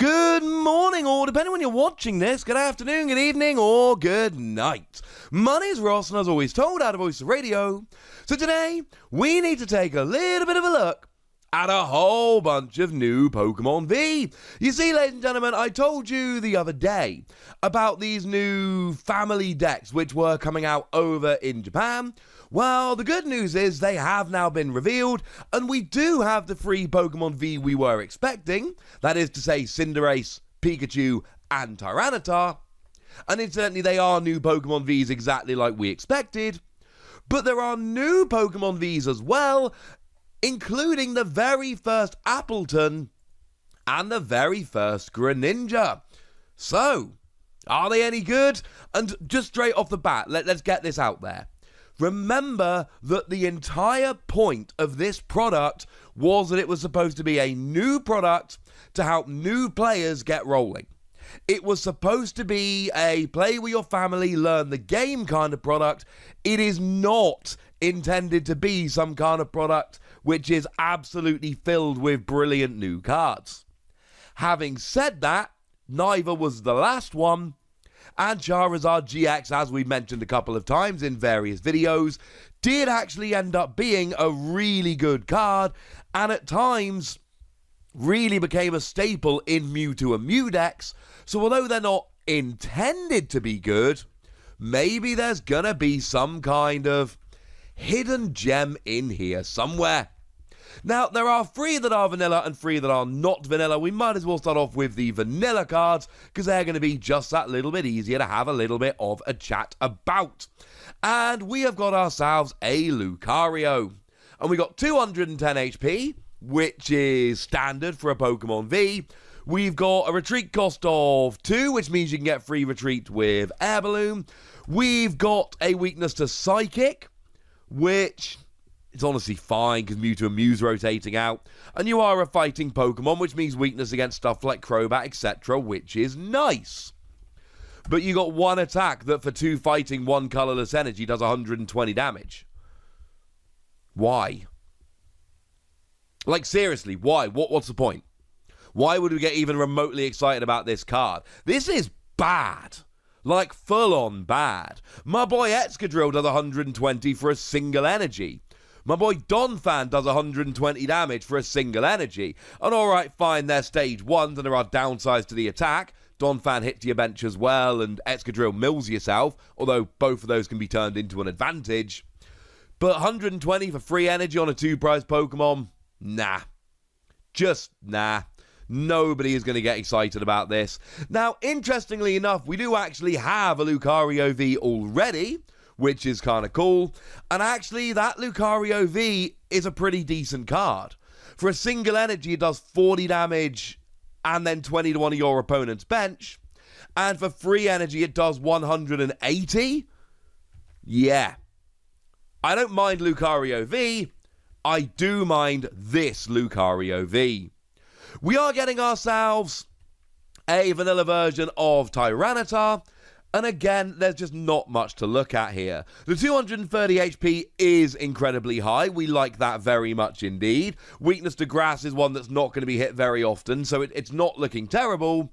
Good morning, or depending when you're watching this, good afternoon, good evening, or good night. My name's Ross, and as always told out of Voice of Radio. So today, we need to take a little bit of a look at a whole bunch of new Pokemon V. You see, ladies and gentlemen, I told you the other day about these new family decks which were coming out over in Japan. Well, the good news is they have now been revealed, and we do have the free Pokemon V we were expecting. That is to say, Cinderace, Pikachu, and Tyranitar. And incidentally, they are new Pokemon Vs exactly like we expected. But there are new Pokemon Vs as well, including the very first Appletun and the very first Greninja. So, are they any good? And just straight off the bat, let's get this out there. Remember that the entire point of this product was that it was supposed to be a new product to help new players get rolling. It was supposed to be a play with your family, learn the game kind of product. It is not intended to be some kind of product which is absolutely filled with brilliant new cards. Having said that, neither was the last one, and Charizard GX, as we've mentioned a couple of times in various videos, did actually end up being a really good card, and at times really became a staple in Mewtwo and Mew decks. So although they're not intended to be good, maybe there's gonna be some kind of hidden gem in here somewhere. Now, there are 3 that are vanilla and 3 that are not vanilla. We might as well start off with the vanilla cards, because they're going to be just that little bit easier to have a little bit of a chat about. And we have got ourselves a Lucario. And we got 210 HP, which is standard for a Pokemon V. We've got a retreat cost of 2, which means you can get free retreat with Air Balloon. We've got a weakness to Psychic, which it's honestly fine because Mewtwo and Mew's rotating out. And you are a fighting Pokemon, which means weakness against stuff like Crobat, etc., which is nice. But you got 1 attack that for 2 fighting, 1 colorless energy does 120 damage. Why? Like, seriously, why? What's the point? Why would we get even remotely excited about this card? This is bad. Like, full-on bad. My boy Excadrill does 120 for a single energy. My boy Donphan does 120 damage for a single energy. And alright, fine, they're stage 1s and there are downsides to the attack. Donphan hits your bench as well and Excadrill mills yourself, although both of those can be turned into an advantage. But 120 for free energy on a 2-prize Pokemon? Nah. Just nah. Nobody is going to get excited about this. Now, interestingly enough, we do actually have a Lucario V already, which is kind of cool. And actually, that Lucario V is a pretty decent card. For a single energy, it does 40 damage and then 20 to one of your opponent's bench. And for free energy, it does 180. Yeah. I don't mind Lucario V. I do mind this Lucario V. We are getting ourselves a vanilla version of Tyranitar. And again, there's just not much to look at here. The 230 HP is incredibly high. We like that very much indeed. Weakness to grass is one that's not going to be hit very often, so it's not looking terrible.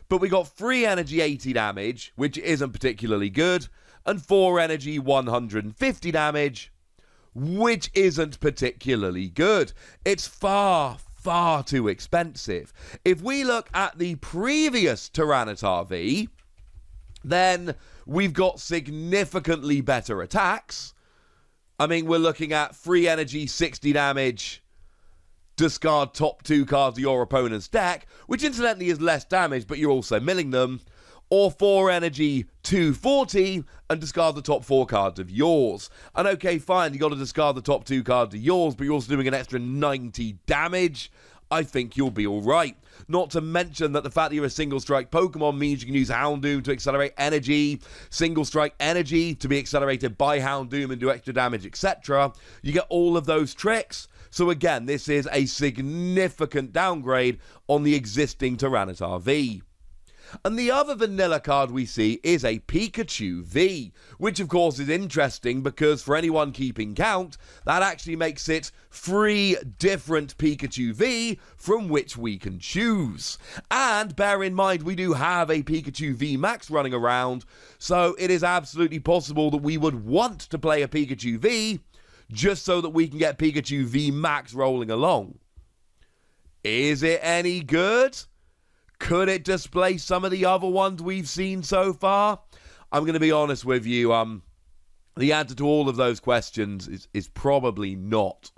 But we got free energy 80 damage, which isn't particularly good, and 4 energy 150 damage, which isn't particularly good. It's far too expensive. If we look at the previous Tyranitar V, then we've got significantly better attacks. I mean, we're looking at free energy, 60 damage, discard top 2 cards of your opponent's deck, which incidentally is less damage, but you're also milling them, or 4 energy, 240, and discard the top 4 cards of yours. And okay, fine, you got to discard the top 2 cards of yours, but you're also doing an extra 90 damage. I think you'll be alright. Not to mention that the fact that you're a single strike Pokemon means you can use Houndoom to accelerate energy, single strike energy to be accelerated by Houndoom and do extra damage, etc. You get all of those tricks. So again, this is a significant downgrade on the existing Tyranitar V. And the other vanilla card we see is a Pikachu V, which of course is interesting because for anyone keeping count, that actually makes it 3 different Pikachu V from which we can choose. And bear in mind, we do have a Pikachu VMAX running around, so it is absolutely possible that we would want to play a Pikachu V just so that we can get Pikachu VMAX rolling along. Is it any good? Could it displace some of the other ones we've seen so far? I'm going to be honest with you. The answer to all of those questions is probably not.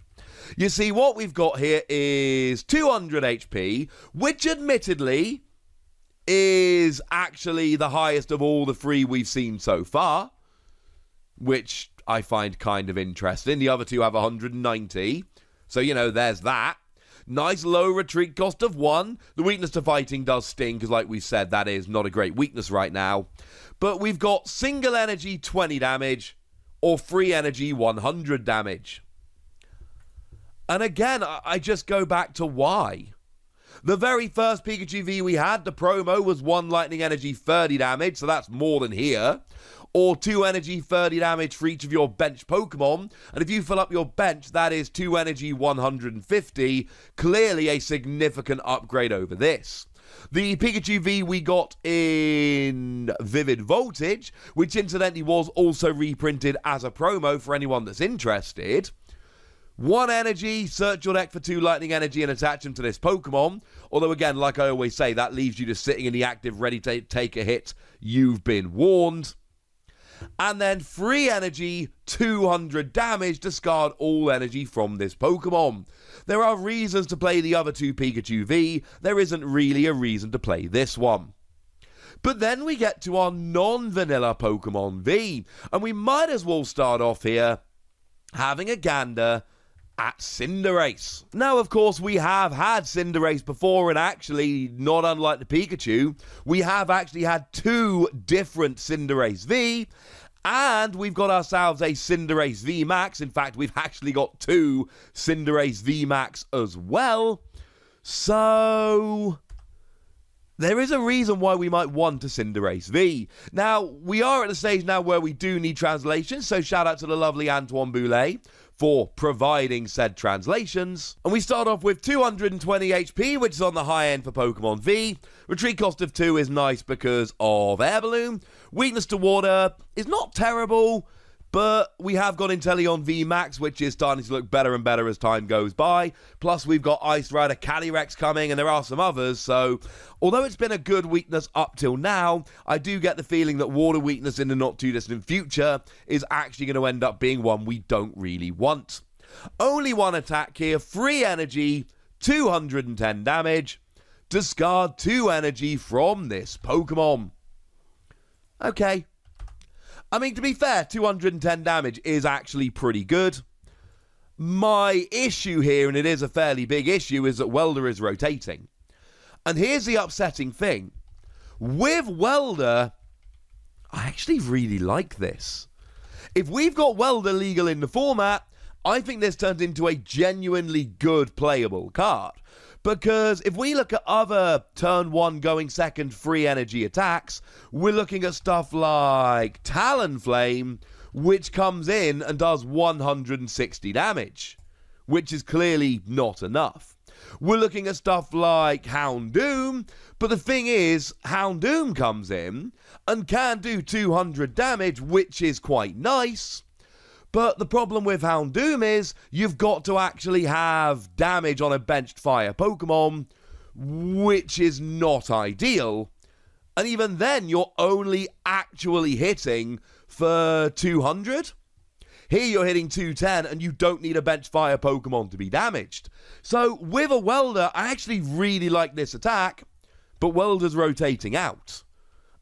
You see, what we've got here is 200 HP, which admittedly is actually the highest of all the 3 we've seen so far, which I find kind of interesting. The other 2 have 190, so, there's that. Nice low retreat cost of 1. The weakness to fighting does sting, because like we said, that is not a great weakness right now. But we've got single energy 20 damage, or free energy 100 damage. And again, I just go back to why. The very first Pikachu V we had, the promo, was 1 lightning energy 30 damage, so that's more than here. Or 2 energy 30 damage for each of your bench Pokemon. And if you fill up your bench, that is 2 energy 150. Clearly a significant upgrade over this. The Pikachu V we got in Vivid Voltage, which incidentally was also reprinted as a promo for anyone that's interested. 1 energy, search your deck for 2 lightning energy and attach them to this Pokemon. Although again, like I always say, that leaves you just sitting in the active ready to take a hit. You've been warned. And then free energy, 200 damage, discard all energy from this Pokemon. There are reasons to play the other 2 Pikachu V, there isn't really a reason to play this one. But then we get to our non-vanilla Pokemon V, and we might as well start off here having a gander at Cinderace. Now, of course, we have had Cinderace before, and actually, not unlike the Pikachu, we have actually had 2 different Cinderace V, and we've got ourselves a Cinderace VMAX. In fact, we've actually got 2 Cinderace VMAX as well. So there is a reason why we might want a Cinderace V. Now, we are at the stage now where we do need translations, so shout out to the lovely Antoine Boulet for providing said translations. And we start off with 220 HP, which is on the high end for Pokemon V. Retreat cost of 2 is nice because of Air Balloon. Weakness to water is not terrible, but we have got Inteleon VMAX, which is starting to look better and better as time goes by. Plus, we've got Ice Rider Calyrex coming, and there are some others. So, although it's been a good weakness up till now, I do get the feeling that water weakness in the not-too-distant future is actually going to end up being one we don't really want. Only 1 attack here, free energy, 210 damage. Discard 2 energy from this Pokemon. Okay. I mean, to be fair, 210 damage is actually pretty good. My issue here, and it is a fairly big issue, is that Welder is rotating. And here's the upsetting thing. With Welder, I actually really like this. If we've got Welder legal in the format, I think this turns into a genuinely good playable card. Because if we look at other turn 1 going second free energy attacks, we're looking at stuff like Talonflame, which comes in and does 160 damage, which is clearly not enough. We're looking at stuff like Houndoom, but the thing is, Houndoom comes in and can do 200 damage, which is quite nice. But the problem with Houndoom is you've got to actually have damage on a benched fire Pokemon, which is not ideal. And even then, you're only actually hitting for 200. Here you're hitting 210 and you don't need a benched fire Pokemon to be damaged. So with a Welder, I actually really like this attack, but Welder's rotating out.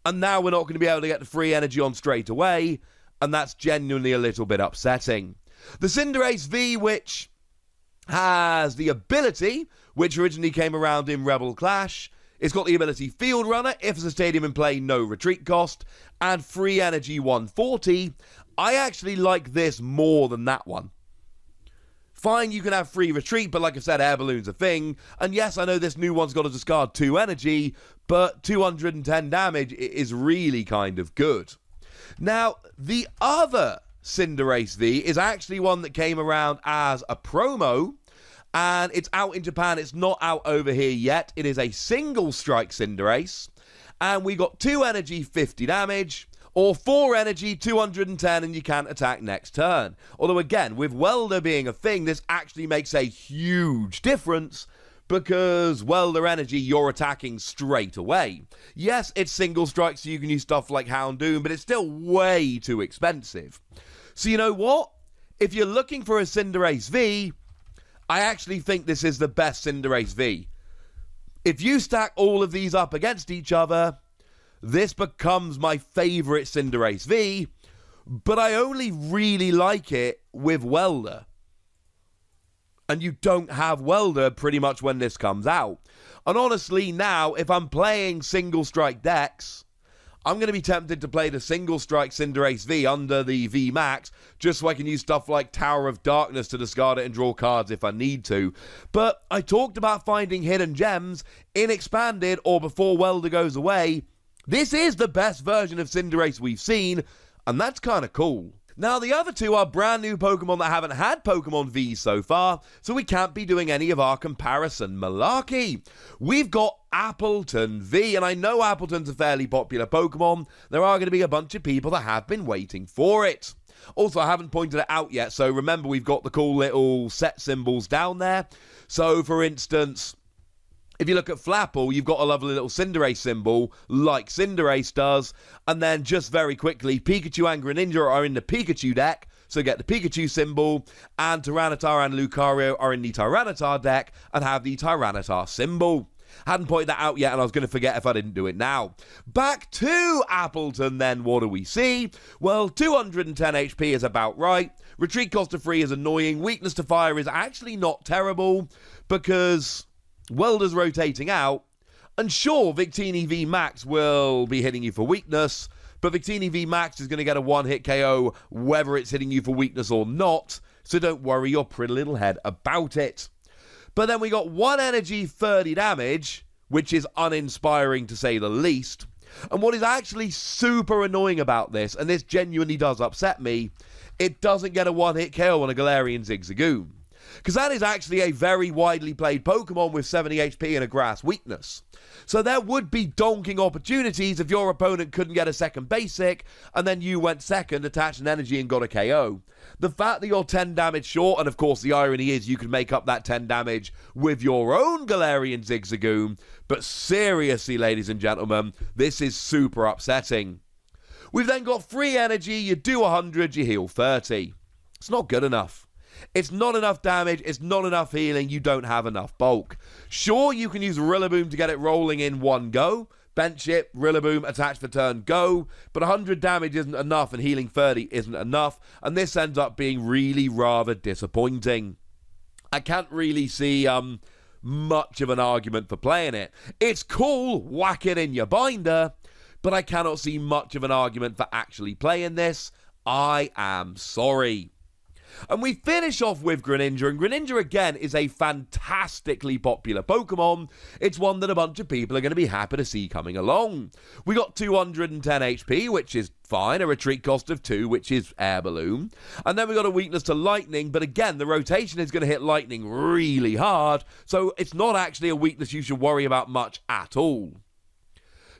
And now we're not going to be able to get the free energy on straight away, and that's genuinely a little bit upsetting. The Cinderace V, which has the ability, which originally came around in Rebel Clash, it's got the ability Field Runner, if there's a stadium in play, no retreat cost, and free energy 140. I actually like this more than that one. Fine, you can have free retreat, but like I said, air balloon's a thing. And yes, I know this new one's got to discard 2 energy, but 210 damage is really kind of good. Now, the other Cinderace V is actually one that came around as a promo, and it's out in Japan. It's not out over here yet. It is a single strike Cinderace, and we got 2 energy, 50 damage, or 4 energy, 210, and you can't attack next turn. Although again, with Welder being a thing, this actually makes a huge difference, because Welder energy, you're attacking straight away. Yes, it's single strike, so you can use stuff like Houndoom, but it's still way too expensive. So you know what? If you're looking for a Cinderace V, I actually think this is the best Cinderace V. If you stack all of these up against each other, this becomes my favourite Cinderace V, but I only really like it with Welder. And you don't have Welder pretty much when this comes out. And honestly, now, if I'm playing single strike decks, I'm going to be tempted to play the single strike Cinderace V under the VMAX, just so I can use stuff like Tower of Darkness to discard it and draw cards if I need to. But I talked about finding hidden gems in Expanded or before Welder goes away. This is the best version of Cinderace we've seen, and that's kind of cool. Now, the other two are brand new Pokemon that haven't had Pokemon V so far, so we can't be doing any of our comparison malarkey. We've got Appletun V, and I know Appletun's a fairly popular Pokemon. There are going to be a bunch of people that have been waiting for it. Also, I haven't pointed it out yet, so remember we've got the cool little set symbols down there. So, for instance, if you look at Flapple, you've got a lovely little Cinderace symbol, like Cinderace does, and then just very quickly, Pikachu and Greninja are in the Pikachu deck, so get the Pikachu symbol, and Tyranitar and Lucario are in the Tyranitar deck, and have the Tyranitar symbol. Hadn't pointed that out yet, and I was going to forget if I didn't do it now. Back to Appletun then, what do we see? Well, 210 HP is about right. Retreat cost of 3 is annoying. Weakness to fire is actually not terrible, because Welder's rotating out, and sure, Victini VMAX will be hitting you for weakness, but Victini VMAX is going to get a one-hit KO whether it's hitting you for weakness or not, so don't worry your pretty little head about it. But then we got 1 energy, 30 damage, which is uninspiring to say the least, and what is actually super annoying about this, and this genuinely does upset me, it doesn't get a one-hit KO on a Galarian Zigzagoon. Because that is actually a very widely played Pokemon with 70 HP and a grass weakness. So there would be donking opportunities if your opponent couldn't get a second basic, and then you went second, attached an energy and got a KO. The fact that you're 10 damage short, and of course the irony is you can make up that 10 damage with your own Galarian Zigzagoon, but seriously, ladies and gentlemen, this is super upsetting. We've then got free energy, you do 100, you heal 30. It's not good enough. It's not enough damage, it's not enough healing, you don't have enough bulk. Sure, you can use Rillaboom to get it rolling in one go. Bench it, Rillaboom, attach for turn, go. But 100 damage isn't enough and healing 30 isn't enough. And this ends up being really rather disappointing. I can't really see much of an argument for playing it. It's cool, whack it in your binder. But I cannot see much of an argument for actually playing this. I am sorry. And we finish off with Greninja, and Greninja again is a fantastically popular Pokemon. It's one that a bunch of people are going to be happy to see coming along. We got 210 HP, which is fine, a retreat cost of 2, which is Air Balloon. And then we got a weakness to Lightning, but again, the rotation is going to hit Lightning really hard, so it's not actually a weakness you should worry about much at all.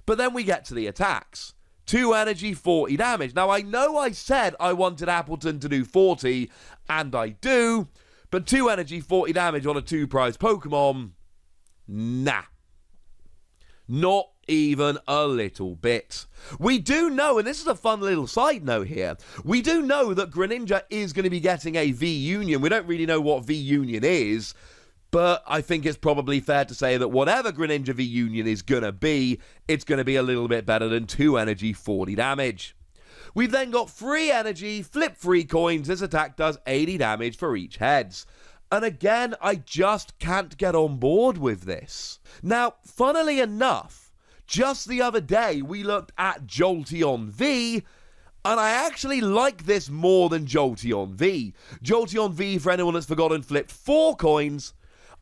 But then we get to the attacks. 2 energy, 40 damage. Now, I know I said I wanted Appletun to do 40, and I do, but 2 energy, 40 damage on a 2-prize Pokemon? Nah. Not even a little bit. We do know, and this is a fun little side note here, we do know that Greninja is going to be getting a V-Union. We don't really know what V-Union is, but I think it's probably fair to say that whatever Greninja V-Union is going to be, it's going to be a little bit better than 2 energy, 40 damage. We've then got 3 energy, flip 3 coins. This attack does 80 damage for each heads. And again, I just can't get on board with this. Now, funnily enough, just the other day, we looked at Jolteon V, And I actually like this more than Jolteon V. Jolteon V, for anyone that's forgotten, flipped 4 coins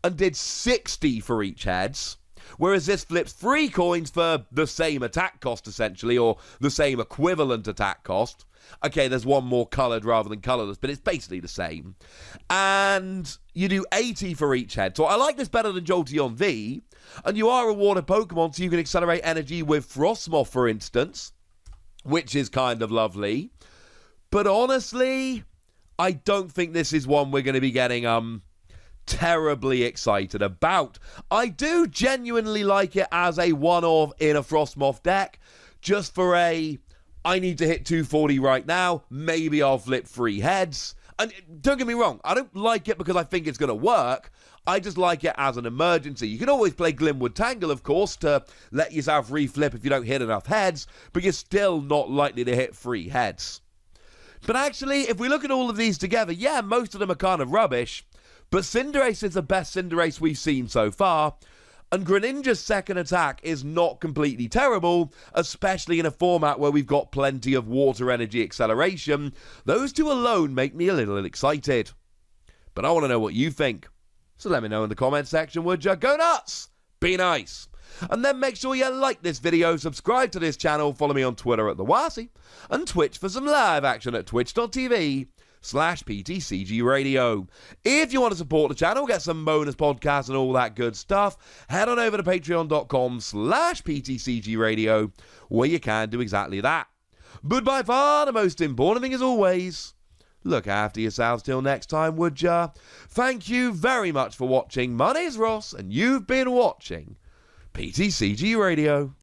and did 60 for each heads. Whereas this flips 3 coins for the same attack cost, essentially, or the same equivalent attack cost. Okay, there's one more coloured rather than colourless, but it's basically the same. And you do 80 for each head. So I like this better than Jolteon V. And you are rewarded Pokemon, so you can accelerate energy with Frostmoth, for instance, which is kind of lovely. But honestly, I don't think this is one we're going to be getting terribly excited about. I do genuinely like it as a one-off in a Frostmoth deck, just for I need to hit 240 right now, maybe I'll flip 3 heads. And don't get me wrong, I don't like it because I think it's going to work. I just like it as an emergency. You can always play Glimwood Tangle, of course, to let yourself reflip if you don't hit enough heads, but you're still not likely to hit 3 heads. But actually, if we look at all of these together, yeah, most of them are kind of rubbish, but Cinderace is the best Cinderace we've seen so far, and Greninja's second attack is not completely terrible, especially in a format where we've got plenty of water energy acceleration. Those two alone make me a little excited. But I want to know what you think. So let me know in the comments section, would ya? Go nuts! Be nice! And then make sure you like this video, subscribe to this channel, follow me on Twitter at TheWasi, and Twitch for some live action at twitch.tv/PTCG Radio. If you want to support the channel, get some bonus podcasts and all that good stuff, head on over to patreon.com/PTCG Radio, where you can do exactly that. But by far the most important thing is always, look after yourselves till next time, would ya? Thank you very much for watching. My name's Ross, and you've been watching PTCG Radio.